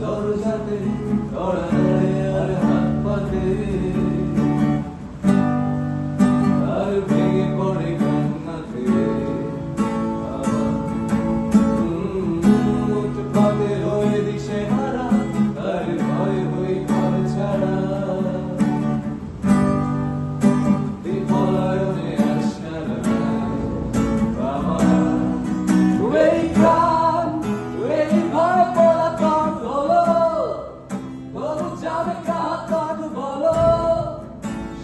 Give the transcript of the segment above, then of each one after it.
দরজাতে কড়া নাড়ে আর হাত পাতে, আর ভেঙে পড়ে কান্নাতে। উৎপাতে হয়ে দিশে হারা, আর ভয় হই ঘর ছাড়া। পলায়নে আশকারা বাবা, এই প্রাণ এই ভয় পলাতক হলো, তবু যাবে কাহা তক বলো,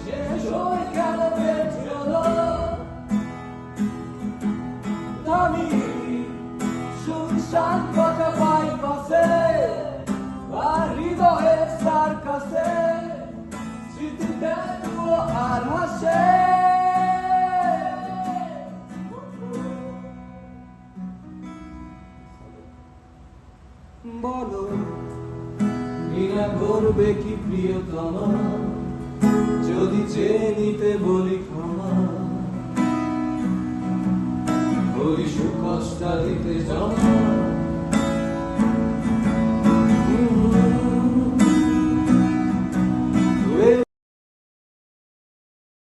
শেষ হয়ে কেন পেট চলো। আমি শুনশান কথা পাই পাশে, আর হৃদয়ের সার কাছে স্মৃতিতে তুলো আর হাসে। বলো ঘৃণা করবে কি প্রিয়তমা, যদি চেয়ে নিতে বলি ক্ষমা, বলি সুকষ্ট দিতে জমা।